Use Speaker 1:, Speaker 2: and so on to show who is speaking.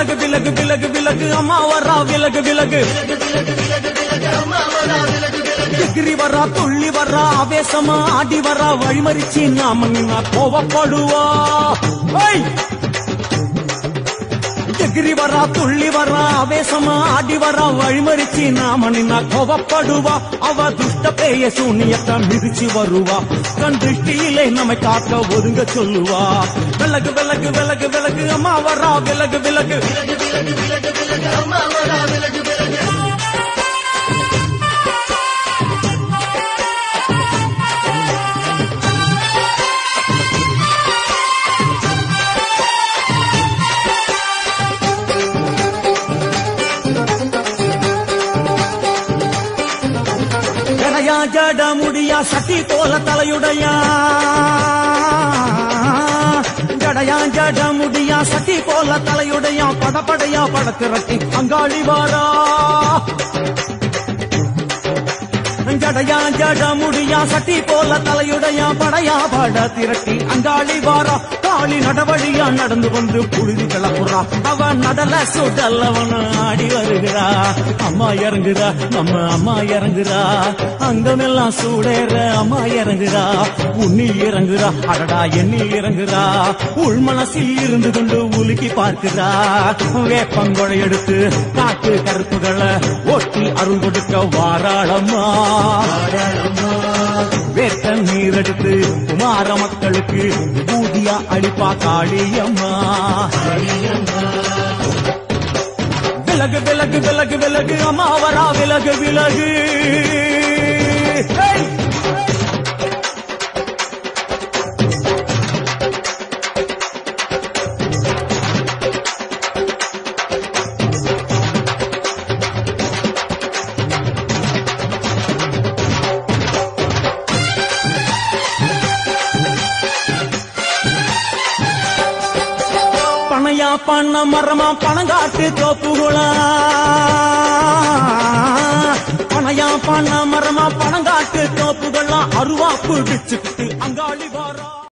Speaker 1: விலகு விலகு விலகு விலகு அம்மா வரா விலகு விலகு எகிரி வரா துள்ளி வரா ஆவேசமா ஆடி வரா வழிமறிச்சு நாம நின்னா கோவப்படுவா எகிரி வரா துள்ளி வரா ஆவேசமா ஆடி வரா வழிமறிச்சு நாம நின்னா கோவப்படுவா அவ துஷ்ட பேய சூனியத்தை மிதிச்சு வருவா கண் திருஷ்டியிலே நம்மை காக்க ஒதுங்க சொல்லுவா விலகு விலகு விலகு விலகு அம்மா வரா விலகு விலகு அம்மா வரா விலகு விலகு ஜட முடியா சட்டி போல தலையுடையா ஜடையா ஜட முடியா சட்டி போல தலையுடையா படப்படையா படத்திரட்டி அங்காளி வாரா ஜடையா ஜட முடியா சட்டி போல தலையுடையா படையா பட திரட்டி அங்காளி வாரா காளி நடவழியா நடந்து வந்து புழுதி கிளப்புறா அவ நடல சுடல்லவன ஆடி வருகிறா அம்மா இறங்குறா நம்ம அம்மா இறங்குறா அங்கமெல்லாம் சூடேற அம்மா இறங்குறா உன்னில் இறங்குறா அடடா எண்ணில் இறங்குறா உள் மனசில் இருந்து கொண்டு உலுக்கி பார்க்கிறா வேப்பங்கொழை எடுத்து காட்டு கருப்புகளை ஒட்டி அருள் கொடுக்க வாராளம்மா வேட்ட நீர் எடுத்து குமார மக்களுக்கு பூதியா அடிப்பா காளியம்மா விலகு விலகு விலகு விலகு அம்மா வரா விலகு விலகு பணையா பண்ண மரமா பணங்காட்டு தோப்புகுளா பணையா பண்ண மரமா பணங்காட்டு தோப்புகளா அருவா பிடிச்சுக்கிட்டு அங்காளி வாரா